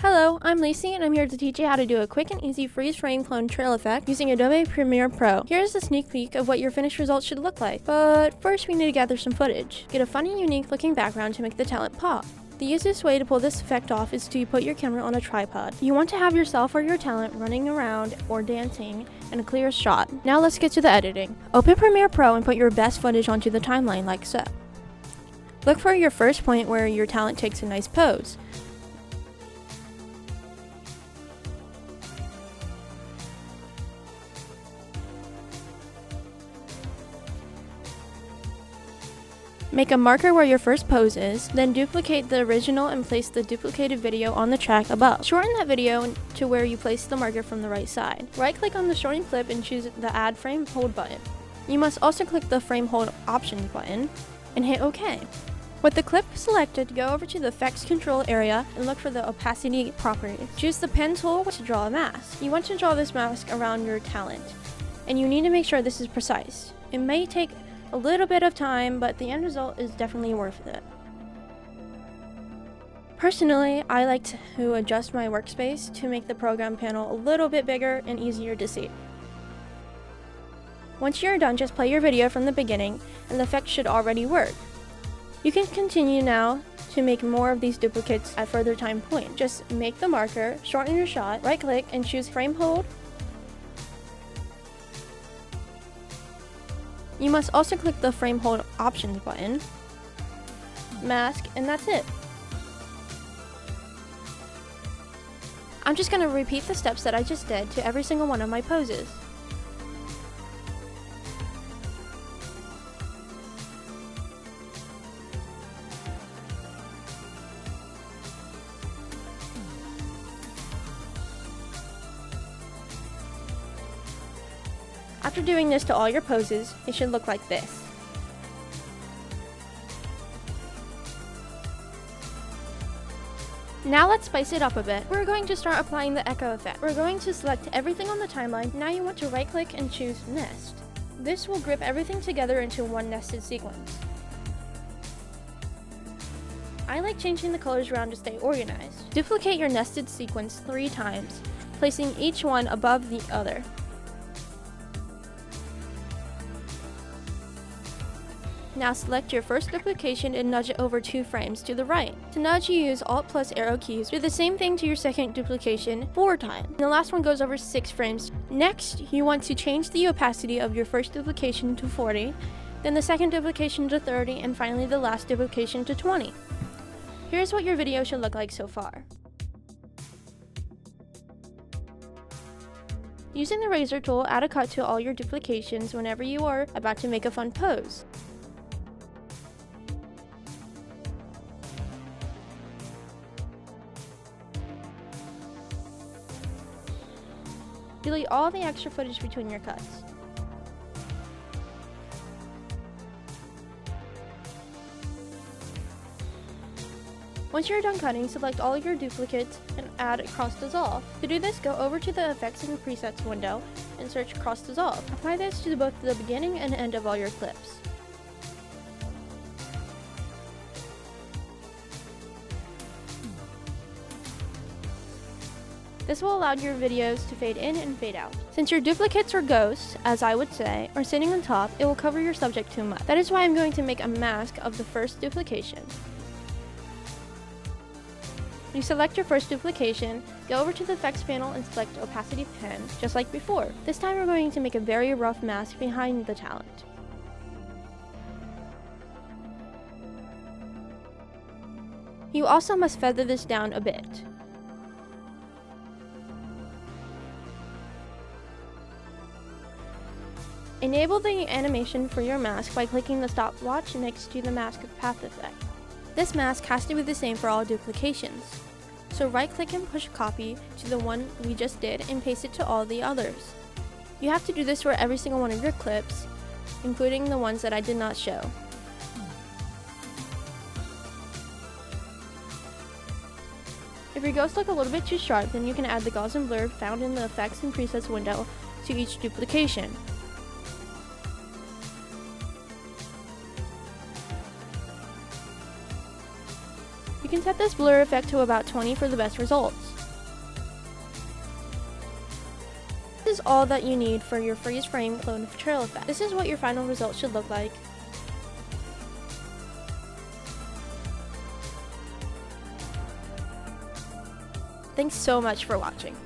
Hello, I'm Lacey and I'm here to teach you how to do a quick and easy freeze frame clone trail effect using Adobe Premiere Pro. Here's a sneak peek of what your finished results should look like. But first we need to gather some footage. Get a funny and unique looking background to make the talent pop. The easiest way to pull this effect off is to put your camera on a tripod. You want to have yourself or your talent running around or dancing in a clear shot. Now let's get to the editing. Open Premiere Pro and put your best footage onto the timeline like so. Look for your first point where your talent takes a nice pose. Make a marker where your first pose is, then duplicate the original and place the duplicated video on the track above. Shorten that video to where you place the marker from the right side. Right-click on the shortened clip and choose the Add Frame Hold button. You must also click the Frame Hold Options button and hit OK. With the clip selected, go over to the Effects Control area and look for the Opacity property. Choose the Pen tool to draw a mask. You want to draw this mask around your talent, and you need to make sure this is precise. It may take a little bit of time, but the end result is definitely worth it. Personally, I like to adjust my workspace to make the program panel a little bit bigger and easier to see. Once you're done, just play your video from the beginning and the effect should already work. You can continue now to make more of these duplicates at further time point. Just make the marker, shorten your shot, right click and choose Frame Hold. You must also click the Frame Hold Options button, mask, and that's it. I'm just going to repeat the steps that I just did to every single one of my poses. After doing this to all your poses, it should look like this. Now let's spice it up a bit. We're going to start applying the echo effect. We're going to select everything on the timeline. Now you want to right click and choose Nest. This will grip everything together into one nested sequence. I like changing the colors around to stay organized. Duplicate your nested sequence 3 times, placing each one above the other. Now select your first duplication and nudge it over 2 frames to the right. To nudge, you use Alt plus arrow keys. Do the same thing to your second duplication 4 times. And the last one goes over 6 frames. Next, you want to change the opacity of your first duplication to 40, then the second duplication to 30, and finally the last duplication to 20. Here's what your video should look like so far. Using the razor tool, add a cut to all your duplications whenever you are about to make a fun pose. Delete all the extra footage between your cuts. Once you're done cutting, select all your duplicates and add Cross Dissolve. To do this, go over to the Effects and Presets window and search Cross Dissolve. Apply this to both the beginning and end of all your clips. This will allow your videos to fade in and fade out. Since your duplicates or ghosts, as I would say, are sitting on top, it will cover your subject too much. That is why I'm going to make a mask of the first duplication. You select your first duplication, go over to the effects panel and select Opacity Pen, just like before. This time we're going to make a very rough mask behind the talent. You also must feather this down a bit. Enable the animation for your mask by clicking the stopwatch next to the mask path effect. This mask has to be the same for all duplications. So right click and push copy to the one we just did and paste it to all the others. You have to do this for every single one of your clips, including the ones that I did not show. If your ghosts look a little bit too sharp, then you can add the Gaussian blur found in the Effects and Presets window to each duplication. You can set this blur effect to about 20 for the best results. This is all that you need for your freeze frame clone trail effect. This is what your final result should look like. Thanks so much for watching.